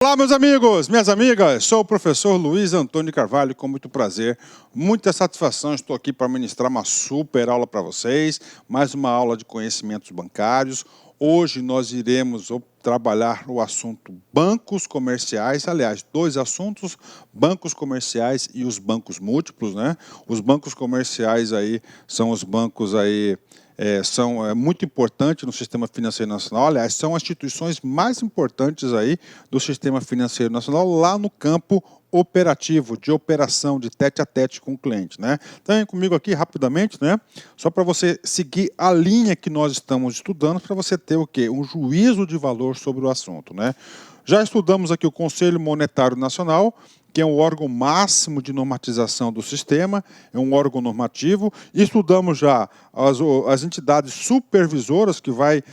Olá, meus amigos, minhas amigas, sou o professor Luiz Antônio Carvalho, com muito prazer, muita satisfação, estou aqui para ministrar uma super aula para vocês, mais uma aula de conhecimentos bancários. Hoje nós iremos trabalhar o assunto bancos comerciais, aliás, dois assuntos, bancos comerciais e os bancos múltiplos, né? Os bancos comerciais aí são os bancos aí, são muito importantes no sistema financeiro nacional, aliás, são as instituições mais importantes aí do sistema financeiro nacional lá no campo operativo, de operação, de tete a tete com o cliente, né? Então, vem comigo aqui rapidamente, né? Só para você seguir a linha que nós estamos estudando, para você ter o quê? Um juízo de valor sobre o assunto, né? Já estudamos aqui o Conselho Monetário Nacional, que é um órgão máximo de normatização do sistema, é um órgão normativo. Estudamos já as entidades supervisoras que vai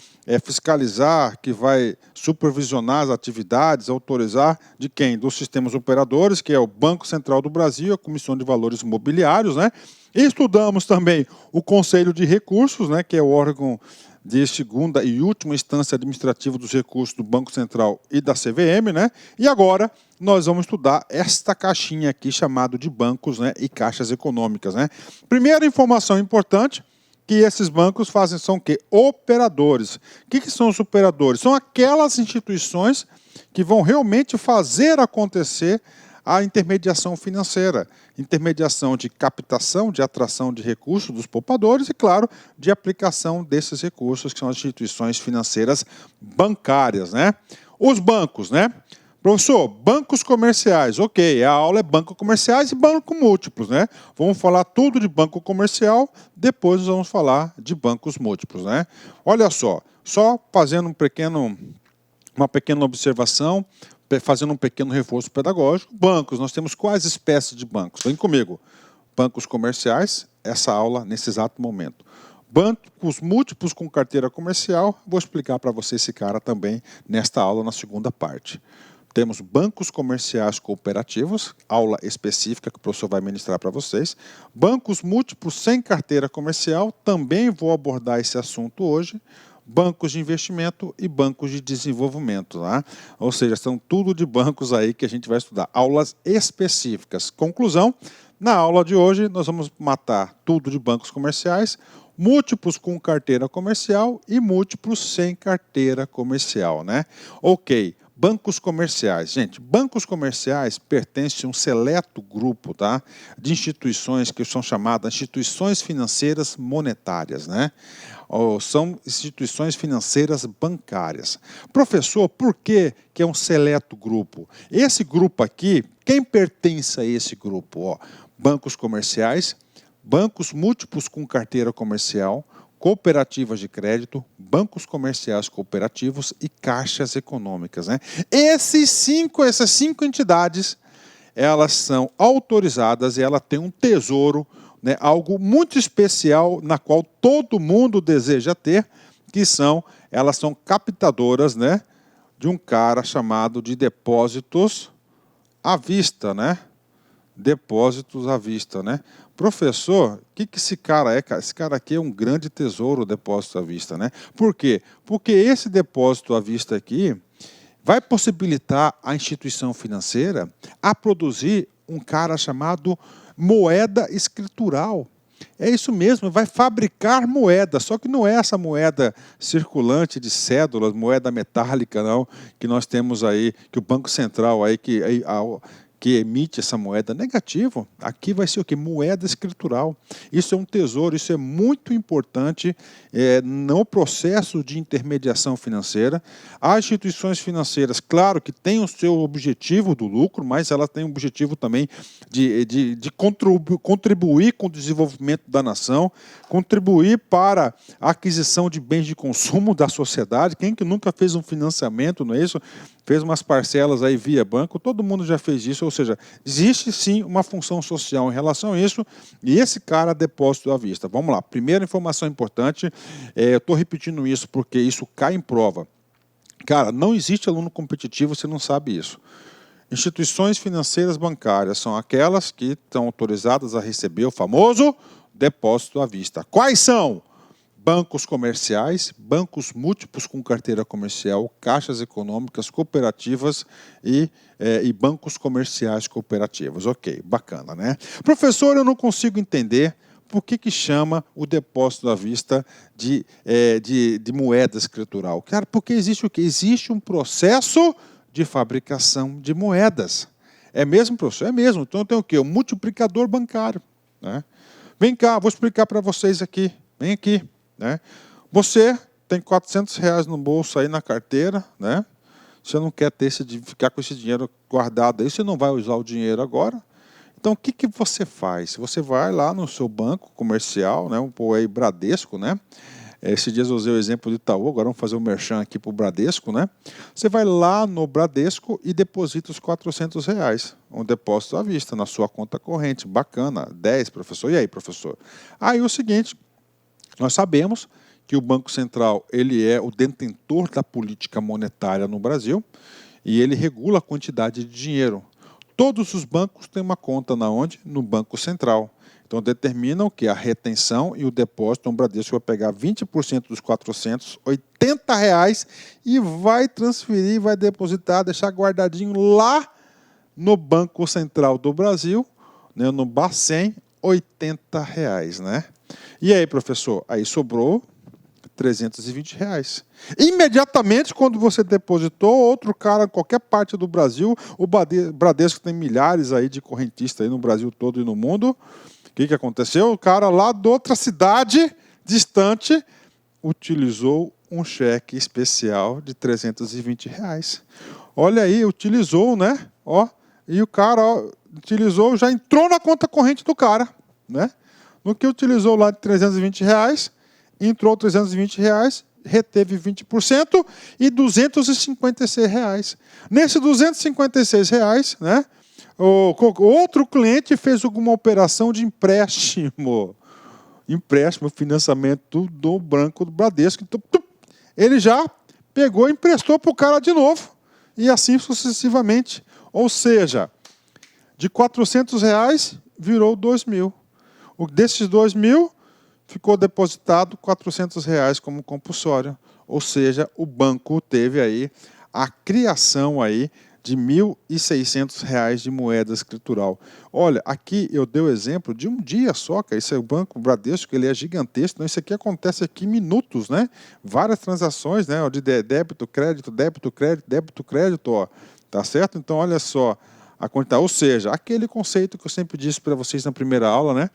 fiscalizar, que vai supervisionar as atividades, autorizar de quem? Dos sistemas operadores, que é o Banco Central do Brasil, a Comissão de Valores Mobiliários, né? E estudamos também o Conselho de Recursos, né, que é o órgão de segunda e última instância administrativa dos recursos do Banco Central e da CVM, né? E agora nós vamos estudar esta caixinha aqui chamada de bancos, né, e caixas econômicas, né? Primeira informação importante, que esses bancos são o quê? Operadores. O que são os operadores? São aquelas instituições que vão realmente fazer acontecer a intermediação financeira, intermediação de captação, de atração de recursos dos poupadores e, claro, de aplicação desses recursos, que são as instituições financeiras bancárias, né? Os bancos, né? Professor, bancos comerciais, ok, a aula é banco comerciais e banco múltiplos, né? Vamos falar tudo de banco comercial, depois vamos falar de bancos múltiplos, né? Olha só fazendo uma pequena observação, fazendo um pequeno reforço pedagógico. Bancos, nós temos quais espécies de bancos? Vem comigo. Bancos comerciais, essa aula nesse exato momento. Bancos múltiplos com carteira comercial, vou explicar para você esse cara também nesta aula, na segunda parte. Temos bancos comerciais cooperativos, aula específica que o professor vai ministrar para vocês. Bancos múltiplos sem carteira comercial, também vou abordar esse assunto hoje. Bancos de investimento e bancos de desenvolvimento, tá? Ou seja, são tudo de bancos aí que a gente vai estudar. Aulas específicas. Conclusão, na aula de hoje nós vamos matar tudo de bancos comerciais, múltiplos com carteira comercial e múltiplos sem carteira comercial, né? Ok. Bancos comerciais. Gente, bancos comerciais pertencem a um seleto grupo, tá, de instituições que são chamadas instituições financeiras monetárias, né? Ou são instituições financeiras bancárias. Professor, por que é um seleto grupo? Esse grupo aqui, quem pertence a esse grupo? Ó, bancos comerciais, bancos múltiplos com carteira comercial, cooperativas de crédito, bancos comerciais cooperativos e caixas econômicas, né? Essas cinco entidades, elas são autorizadas e ela tem um tesouro, né, algo muito especial na qual todo mundo deseja ter, elas são captadoras, né, de um cara chamado de depósitos à vista, né? Depósitos à vista, né? Professor, o que esse cara é? Esse cara aqui é um grande tesouro, depósito à vista, né? Por quê? Porque esse depósito à vista aqui vai possibilitar a instituição financeira a produzir um cara chamado moeda escritural. É isso mesmo, vai fabricar moeda, só que não é essa moeda circulante de cédulas, moeda metálica, não, que nós temos aí, que o Banco Central aí, que emite essa moeda negativo, aqui vai ser o quê? Moeda escritural. Isso é um tesouro, isso é muito importante no processo de intermediação financeira. As instituições financeiras, claro que têm o seu objetivo do lucro, mas elas têm o objetivo também de contribuir com o desenvolvimento da nação, contribuir para a aquisição de bens de consumo da sociedade. Quem que nunca fez um financiamento, não é isso? Fez umas parcelas aí via banco, todo mundo já fez isso, ou seja, existe sim uma função social em relação a isso, e esse cara depósito à vista. Vamos lá, primeira informação importante, eu estou repetindo isso porque isso cai em prova. Cara, não existe aluno competitivo, você não sabe isso. Instituições financeiras bancárias são aquelas que estão autorizadas a receber o famoso depósito à vista. Quais são? bancos comerciais, bancos múltiplos com carteira comercial, caixas econômicas, cooperativas e bancos comerciais cooperativas. Ok, bacana, né? Professor, eu não consigo entender por que chama o depósito à vista de moeda escritural. Cara, porque existe o quê? Existe um processo de fabricação de moedas. É mesmo, professor? É mesmo. Então tem o quê? O multiplicador bancário, né? Vem cá, vou explicar para vocês aqui. Vem aqui, né? Você tem R$ 400 no bolso aí na carteira, né? Você não quer ficar com esse dinheiro guardado aí, você não vai usar o dinheiro agora. Então, o que você faz? Você vai lá no seu banco comercial, né? Pô, aí Bradesco, né? Esses dias eu usei o exemplo do Itaú, agora vamos fazer um merchan aqui para o Bradesco, né? Você vai lá no Bradesco e deposita os R$ 400, um depósito à vista na sua conta corrente. Bacana, 10, professor. E aí, professor? Aí o seguinte, nós sabemos que o Banco Central ele é o detentor da política monetária no Brasil e ele regula a quantidade de dinheiro. Todos os bancos têm uma conta onde? No Banco Central. Então, determinam que a retenção e o depósito, o Bradesco vai pegar 20% dos R$ 480 e vai transferir, vai depositar, deixar guardadinho lá no Banco Central do Brasil, né, no Bacen, R$ 80, né? E aí, professor? Aí sobrou R$ 320. Imediatamente, quando você depositou, outro cara em qualquer parte do Brasil, o Bradesco tem milhares aí de correntistas aí no Brasil todo e no mundo. O que aconteceu? O cara lá de outra cidade distante utilizou um cheque especial de R$ 320. Olha aí, utilizou, né? Ó, e o cara utilizou, já entrou na conta corrente do cara, né? No que utilizou lá de R$ 320, entrou R$ 320, reteve 20% e R$ 256. Nesse R$ 256, né? O outro cliente fez alguma operação de empréstimo, financiamento do Banco do Bradesco. Então, ele já pegou e emprestou para o cara de novo, e assim sucessivamente. Ou seja, de R$ 400 virou R$ 2.000. Desses R$ 2.000, ficou depositado R$ 400 como compulsório. Ou seja, o banco teve aí a criação aí de R$ 1.600 de moeda escritural. Olha, aqui eu dei o exemplo de um dia só, que esse é o Banco Bradesco, ele é gigantesco, então isso aqui acontece aqui em minutos, né? Várias transações, né? De débito, crédito, débito, crédito, débito, crédito, ó. Tá certo? Então, olha só a quantidade. Ou seja, aquele conceito que eu sempre disse para vocês na primeira aula, né?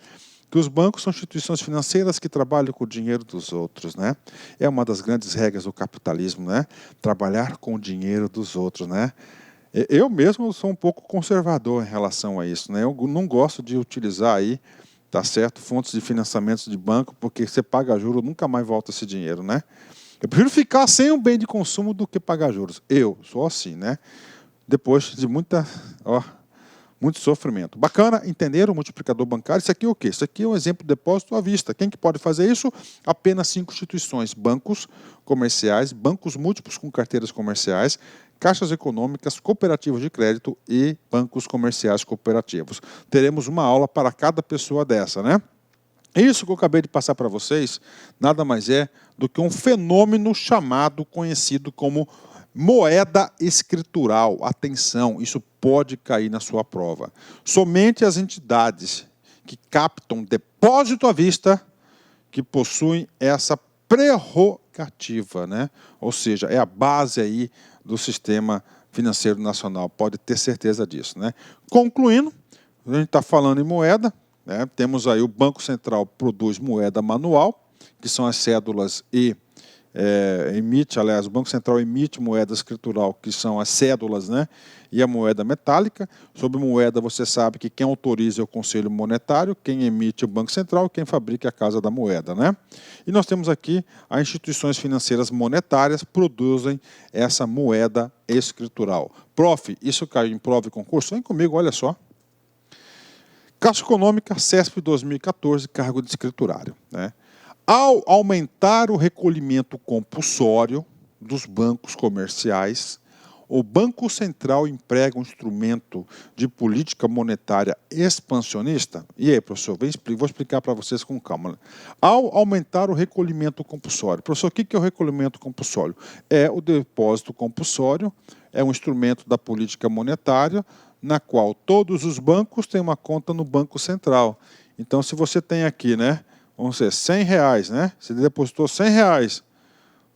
Que os bancos são instituições financeiras que trabalham com o dinheiro dos outros, né? É uma das grandes regras do capitalismo, né? Trabalhar com o dinheiro dos outros, né? Eu mesmo sou um pouco conservador em relação a isso, né? Eu não gosto de utilizar aí, tá certo, fontes de financiamento de banco, porque você paga juros, nunca mais volta esse dinheiro, né? Eu prefiro ficar sem um bem de consumo do que pagar juros. Eu sou assim, né? Depois de muito sofrimento. Bacana, entenderam o multiplicador bancário? Isso aqui é o quê? Isso aqui é um exemplo de depósito à vista. Quem que pode fazer isso? Apenas 5 instituições. Bancos comerciais, bancos múltiplos com carteiras comerciais, caixas econômicas, cooperativas de crédito e bancos comerciais cooperativos. Teremos uma aula para cada pessoa dessa, né? Isso que eu acabei de passar para vocês, nada mais é do que um fenômeno conhecido como moeda escritural. Atenção, isso pode cair na sua prova. Somente as entidades que captam depósito à vista que possuem essa prerrogativa, né? Ou seja, é a base aí do sistema financeiro nacional, pode ter certeza disso, né? Concluindo, a gente está falando em moeda, né? Temos aí o Banco Central produz moeda manual, que são as cédulas e o Banco Central emite moeda escritural, que são as cédulas, né? E a moeda metálica. Sobre moeda, você sabe que quem autoriza é o Conselho Monetário, quem emite é o Banco Central, quem fabrica é a Casa da Moeda, né? E nós temos aqui as instituições financeiras monetárias produzem essa moeda escritural. Prof, isso caiu em prova e concurso? Vem comigo, olha só. Caixa Econômica, CESP 2014, cargo de escriturário, né? Ao aumentar o recolhimento compulsório dos bancos comerciais, o Banco Central emprega um instrumento de política monetária expansionista? E aí, professor, vou explicar para vocês com calma. Ao aumentar o recolhimento compulsório. Professor, o que é o recolhimento compulsório? É o depósito compulsório, é um instrumento da política monetária, na qual todos os bancos têm uma conta no Banco Central. Então, se você tem aqui, né, vamos dizer, R$100, né, você depositou R$100,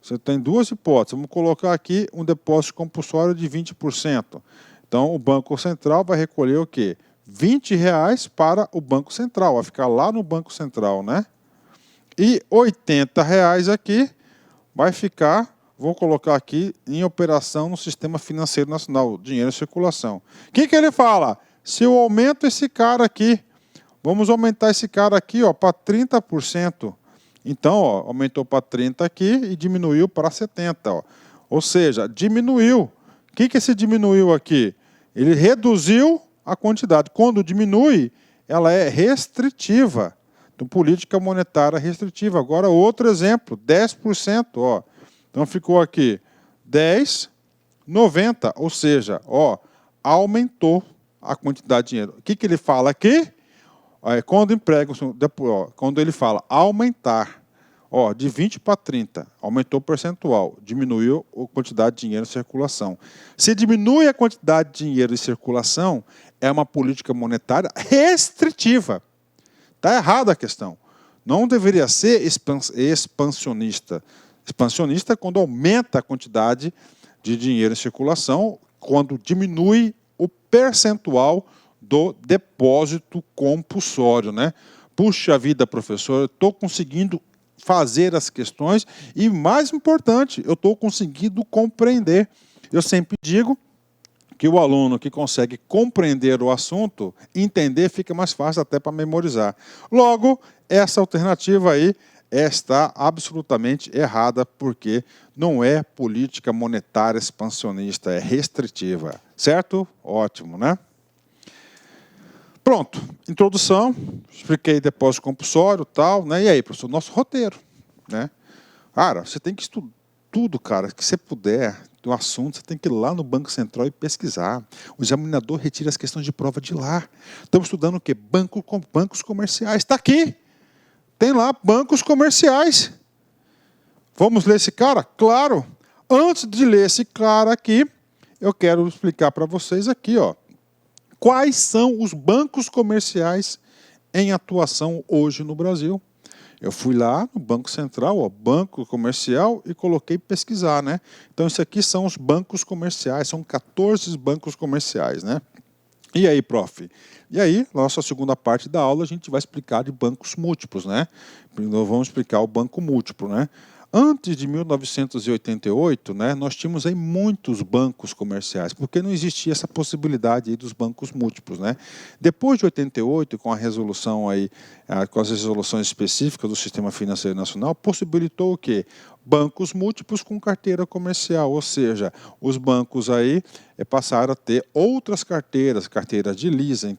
você tem duas hipóteses. Vamos colocar aqui um depósito compulsório de 20%. Então, o Banco Central vai recolher o quê? R$20 para o Banco Central, vai ficar lá no Banco Central, né? E R$80 aqui vai ficar, vou colocar aqui, em operação no Sistema Financeiro Nacional, dinheiro em circulação. O que ele fala? Se eu aumento esse cara aqui, vamos aumentar esse cara aqui para 30%. Então, aumentou para 30 aqui e diminuiu para 70. Ou seja, diminuiu. O que esse diminuiu aqui? Ele reduziu a quantidade. Quando diminui, ela é restritiva. Então, política monetária restritiva. Agora, outro exemplo, 10%. Então, ficou aqui 10, 90. Ou seja, aumentou a quantidade de dinheiro. O que ele fala aqui? Quando ele fala aumentar, de 20 para 30, aumentou o percentual, diminuiu a quantidade de dinheiro em circulação. Se diminui a quantidade de dinheiro em circulação, é uma política monetária restritiva. Está errada a questão. Não deveria ser expansionista. Expansionista é quando aumenta a quantidade de dinheiro em circulação, quando diminui o percentual do depósito compulsório, né? Puxa vida, professor, eu estou conseguindo fazer as questões e, mais importante, eu estou conseguindo compreender. Eu sempre digo que o aluno que consegue compreender o assunto, entender, fica mais fácil até para memorizar. Logo, essa alternativa aí está absolutamente errada, porque não é política monetária expansionista, é restritiva. Certo? Ótimo, né? Pronto, introdução, expliquei depósito compulsório, tal, né? E aí, professor, nosso roteiro, né? Cara, você tem que estudar tudo, cara, que você puder do assunto, você tem que ir lá no Banco Central e pesquisar. O examinador retira as questões de prova de lá. Estamos estudando o quê? Bancos comerciais. Está aqui. Tem lá bancos comerciais. Vamos ler esse cara? Claro. Antes de ler esse cara aqui, eu quero explicar para vocês aqui, quais são os bancos comerciais em atuação hoje no Brasil. Eu fui lá no Banco Central, banco comercial, e coloquei pesquisar, né? Então, isso aqui são os bancos comerciais, são 14 bancos comerciais, né? E aí, prof? E aí, nossa segunda parte da aula, a gente vai explicar de bancos múltiplos, né? Nós vamos explicar o banco múltiplo, né? Antes de 1988, né, nós tínhamos aí muitos bancos comerciais, porque não existia essa possibilidade aí dos bancos múltiplos, né? Depois de 88, com a resolução aí, com as resoluções específicas do Sistema Financeiro Nacional, possibilitou o quê? Bancos múltiplos com carteira comercial, ou seja, os bancos aí passaram a ter outras carteiras, carteira de leasing,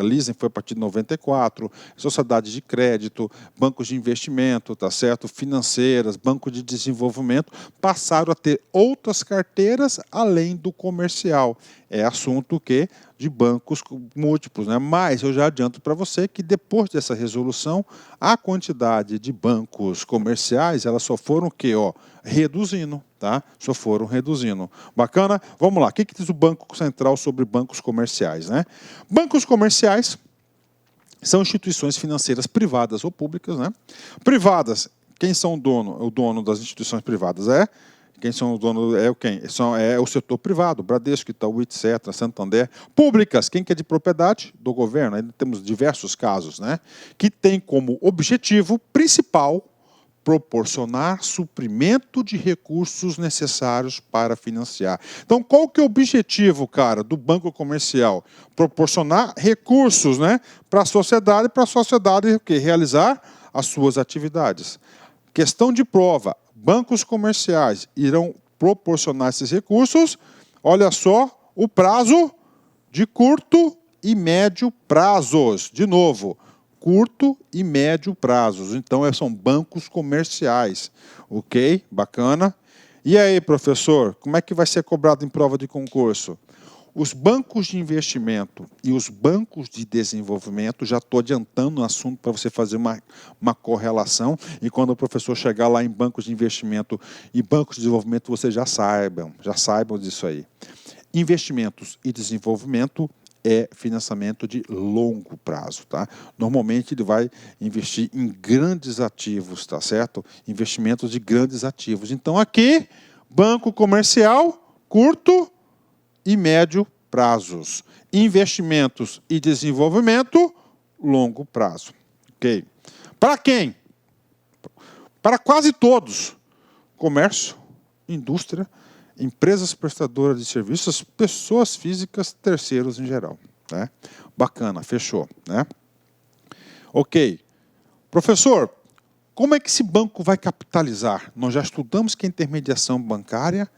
leasing foi a partir de 94, sociedade de crédito, bancos de investimento, tá certo? Financeiras, banco de desenvolvimento, passaram a ter outras carteiras além do comercial. É assunto de bancos múltiplos, né? Mas eu já adianto para você que depois dessa resolução, a quantidade de bancos comerciais, elas só foram reduzindo, tá? Só foram reduzindo. Bacana? Vamos lá. O que diz o Banco Central sobre bancos comerciais, né? Bancos comerciais são instituições financeiras privadas ou públicas, né? Privadas, quem são o dono das instituições privadas? Quem são os donos quem? É o setor privado, Bradesco, Itaú, etc., Santander. Públicas, quem que é de propriedade? Do governo. Ainda temos diversos casos, né? Que tem como objetivo principal proporcionar suprimento de recursos necessários para financiar. Então, qual que é o objetivo, cara, do banco comercial? Proporcionar recursos, né, para a sociedade realizar as suas atividades. Questão de prova. Bancos comerciais irão proporcionar esses recursos, olha só, o prazo de curto e médio prazos. De novo, curto e médio prazos. Então, são bancos comerciais. Ok? Bacana. E aí, professor, como é que vai ser cobrado em prova de concurso? Os bancos de investimento e os bancos de desenvolvimento, já estou adiantando o assunto para você fazer uma correlação, e quando o professor chegar lá em bancos de investimento e bancos de desenvolvimento, vocês já saibam disso aí. Investimentos e desenvolvimento é financiamento de longo prazo, tá? Normalmente ele vai investir em grandes ativos, tá certo? Investimentos de grandes ativos. Então aqui, banco comercial, curto e médio prazos. Investimentos e desenvolvimento, longo prazo. Ok? Para quem? Para quase todos. Comércio, indústria, empresas prestadoras de serviços, pessoas físicas, terceiros em geral. Né? Bacana, fechou. Né? Ok. Professor, como é que esse banco vai capitalizar? Nós já estudamos que a intermediação bancária,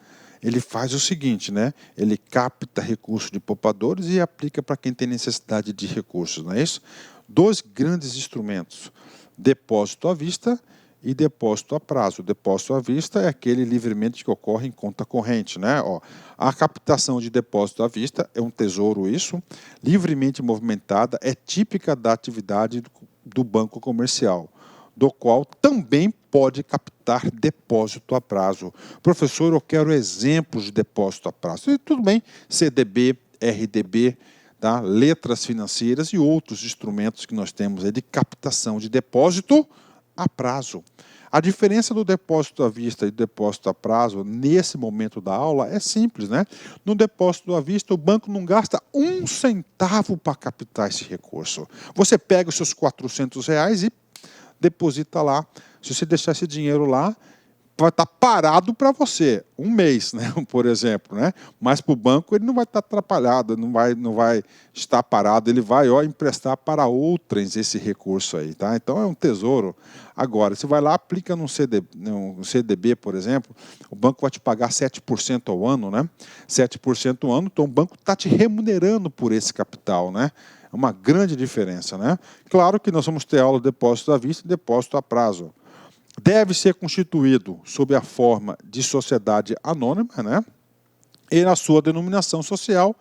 ele faz o seguinte, né? Ele capta recursos de poupadores e aplica para quem tem necessidade de recursos, não é isso? Dois grandes instrumentos, depósito à vista e depósito a prazo. Depósito à vista é aquele livremente que ocorre em conta corrente, né? Ó, a captação de depósito à vista é um tesouro, isso, livremente movimentada, é típica da atividade do banco comercial, do qual também pode captar depósito a prazo. Professor, eu quero exemplos de depósito a prazo. E tudo bem, CDB, RDB, tá? Letras financeiras e outros instrumentos que nós temos aí de captação de depósito a prazo. A diferença do depósito à vista e do depósito a prazo, nesse momento da aula, é simples, né? No depósito à vista, o banco não gasta um centavo para captar esse recurso. Você pega os seus R$400 e deposita lá. Se você deixar esse dinheiro lá, vai estar parado para você, um mês, né, por exemplo, né? Mas para o banco ele não vai estar atrapalhado, não vai estar parado, ele vai emprestar para outras esse recurso aí, tá? Então é um tesouro. Agora, você vai lá, aplica num CDB, por exemplo, o banco vai te pagar 7% ao ano, né? 7% ao ano, então o banco está te remunerando por esse capital, né? É uma grande diferença, né? Claro que nós vamos ter aula de depósito à vista e depósito a prazo. Deve ser constituído sob a forma de sociedade anônima, né? E na sua denominação social.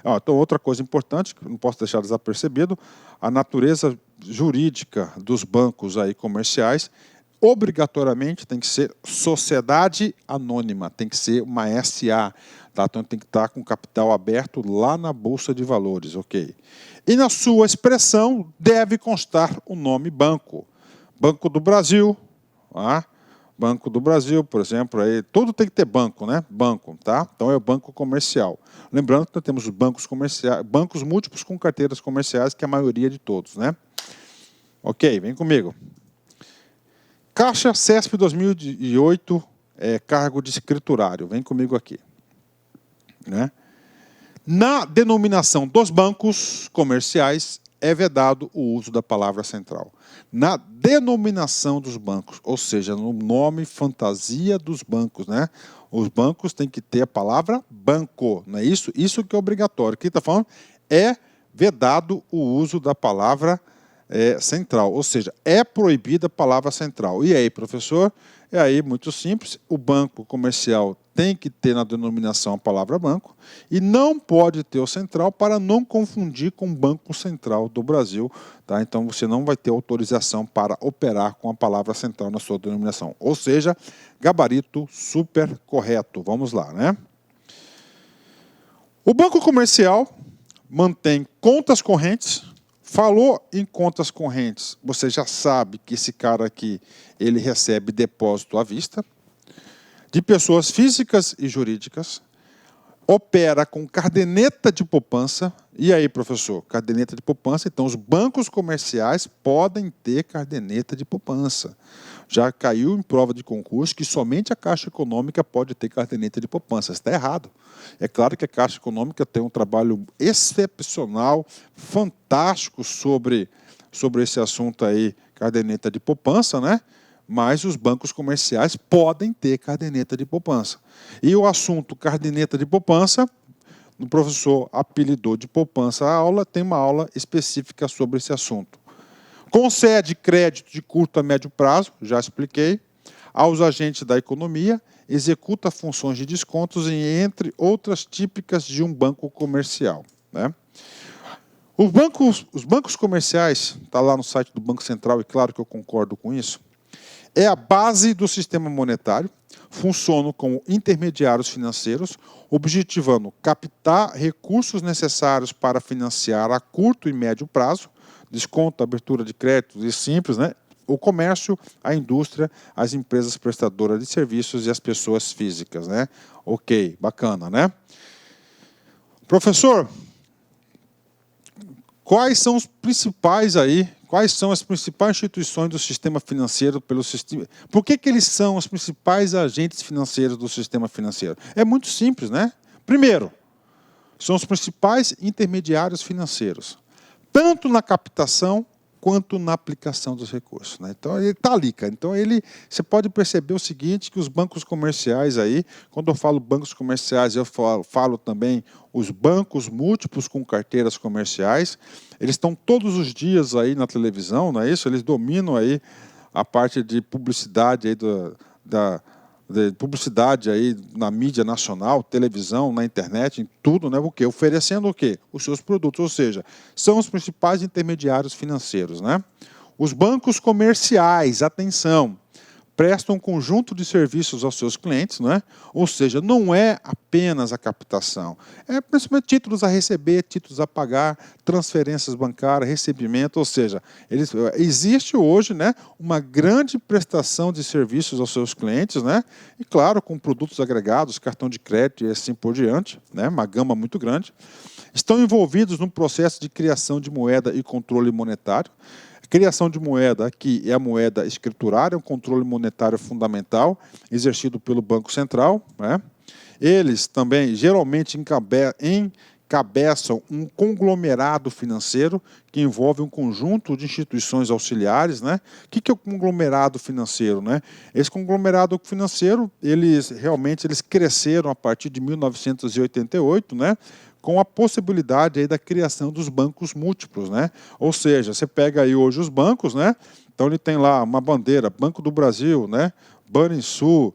Então, outra coisa importante, que não posso deixar desapercebido, a natureza jurídica dos bancos aí comerciais, obrigatoriamente tem que ser sociedade anônima, tem que ser uma SA, tá? Então tem que estar com capital aberto lá na Bolsa de Valores, ok? E na sua expressão deve constar o nome banco. Banco do Brasil, Banco do Brasil, por exemplo, aí, tudo tem que ter banco, né? Banco, tá? Então é o banco comercial. Lembrando que nós temos bancos comerciais, bancos múltiplos com carteiras comerciais, que é a maioria de todos, né? Ok, vem comigo. Caixa CESP 2008, cargo de escriturário. Vem comigo aqui. Né? Na denominação dos bancos comerciais, é vedado o uso da palavra central. Na denominação dos bancos, ou seja, no nome fantasia dos bancos, né? Os bancos têm que ter a palavra banco, não é isso? Isso que é obrigatório. O que está falando é vedado o uso da palavra central, ou seja, é proibida a palavra central. E aí, professor? É aí muito simples, o banco comercial tem que ter na denominação a palavra banco e não pode ter o central para não confundir com o Banco Central do Brasil. Tá? Então, você não vai ter autorização para operar com a palavra central na sua denominação. Ou seja, gabarito super correto. Vamos lá, né? O banco comercial mantém contas correntes. Falou em contas correntes, você já sabe que esse cara aqui, ele recebe depósito à vista, de pessoas físicas e jurídicas, opera com caderneta de poupança. E aí, professor, caderneta de poupança, então os bancos comerciais podem ter caderneta de poupança. Já caiu em prova de concurso que somente a Caixa Econômica pode ter caderneta de poupança. Isso está errado. É claro que a Caixa Econômica tem um trabalho excepcional, fantástico sobre esse assunto aí, caderneta de poupança, né? Mas os bancos comerciais podem ter caderneta de poupança. E o assunto caderneta de poupança, o professor apelidou de poupança a aula, tem uma aula específica sobre esse assunto. Concede crédito de curto a médio prazo, já expliquei, aos agentes da economia executa funções de descontos e entre outras típicas de um banco comercial, né? Os bancos comerciais, está lá no site do Banco Central, e claro que eu concordo com isso, é a base do sistema monetário, funcionam como intermediários financeiros, objetivando captar recursos necessários para financiar a curto e médio prazo, desconto, abertura de créditos e simples, né? O comércio, a indústria, as empresas prestadoras de serviços e as pessoas físicas, né? Ok, bacana, né? Professor, quais são as principais instituições do sistema financeiro pelo sistema? Por que eles são os principais agentes financeiros do sistema financeiro? É muito simples, né? Primeiro, são os principais intermediários financeiros, tanto na captação quanto na aplicação dos recursos, né? Então, ele está ali, cara. Então, você pode perceber o seguinte, que os bancos comerciais aí, quando eu falo bancos comerciais, eu falo também os bancos múltiplos com carteiras comerciais, eles estão todos os dias aí na televisão, não é isso? Eles dominam aí a parte de publicidade aí de publicidade aí na mídia nacional, televisão, na internet, em tudo, né? O quê? Oferecendo o quê? Os seus produtos, ou seja, são os principais intermediários financeiros, né? Os bancos comerciais, atenção, prestam um conjunto de serviços aos seus clientes, né? Ou seja, não é apenas a captação, é principalmente títulos a receber, títulos a pagar, transferências bancárias, recebimento, ou seja, existe hoje, né, uma grande prestação de serviços aos seus clientes, né? E claro, com produtos agregados, cartão de crédito e assim por diante, né? Uma gama muito grande. Estão envolvidos no processo de criação de moeda e controle monetário. Criação de moeda, aqui é a moeda escriturária, um controle monetário fundamental, exercido pelo Banco Central, né? Eles também, geralmente, encabeçam um conglomerado financeiro que envolve um conjunto de instituições auxiliares, né? O que é o conglomerado financeiro, né? Esse conglomerado financeiro, eles cresceram a partir de 1988, né? Com a possibilidade aí da criação dos bancos múltiplos, né? Ou seja, você pega aí hoje os bancos, né? Então ele tem lá uma bandeira, Banco do Brasil, né? Banrisul,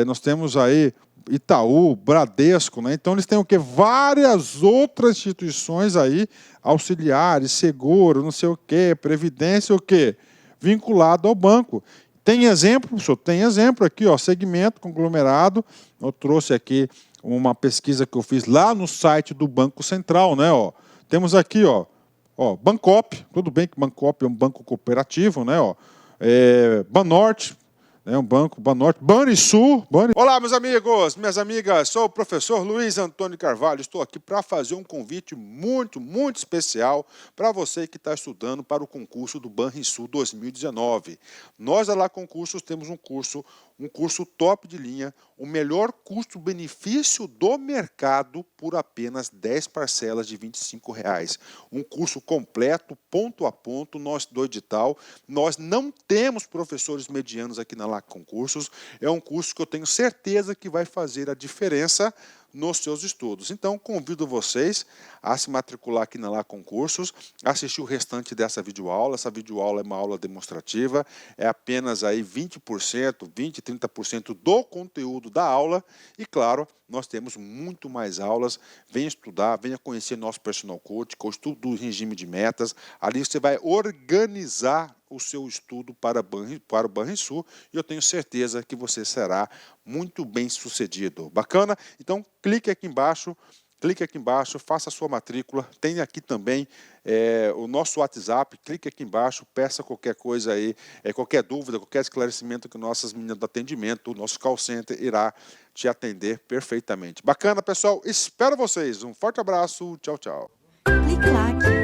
nós temos aí Itaú, Bradesco, né? Então eles têm o quê? Várias outras instituições aí, auxiliares, seguro, não sei o quê, previdência, o quê? Vinculado ao banco. Tem exemplo, professor? Tem exemplo aqui, ó, segmento, conglomerado. Eu trouxe aqui uma pesquisa que eu fiz lá no site do Banco Central, né? Ó. Temos aqui, ó, Bancop, tudo bem que Bancop é um banco cooperativo, né? Ó. Banorte, um banco, Banorte, Banrisul. Olá, meus amigos, minhas amigas, sou o professor Luiz Antônio Carvalho, estou aqui para fazer um convite muito, muito especial para você que está estudando para o concurso do Banrisul 2019. Nós, lá Concursos, temos um curso top de linha, o melhor custo-benefício do mercado por apenas 10 parcelas de R$ 25. Um curso completo, ponto a ponto, nós do edital. Nós não temos professores medianos aqui na LAC Concursos. É um curso que eu tenho certeza que vai fazer a diferença nos seus estudos. Então, convido vocês a se matricular aqui na LAC Concursos, assistir o restante dessa videoaula. Essa videoaula é uma aula demonstrativa, é apenas aí 20%, 20%, 30% do conteúdo da aula e, claro, nós temos muito mais aulas. Venha estudar, venha conhecer nosso personal coach, com o estudo do regime de metas. Ali você vai organizar o seu estudo para o Banrisul e eu tenho certeza que você será muito bem sucedido. Bacana? Então, clique aqui embaixo, faça a sua matrícula. Tem aqui também o nosso WhatsApp, clique aqui embaixo, peça qualquer coisa aí, qualquer dúvida, qualquer esclarecimento que nossas meninas do atendimento, o nosso call center irá te atender perfeitamente. Bacana, pessoal? Espero vocês. Um forte abraço. Tchau, tchau. Clique lá.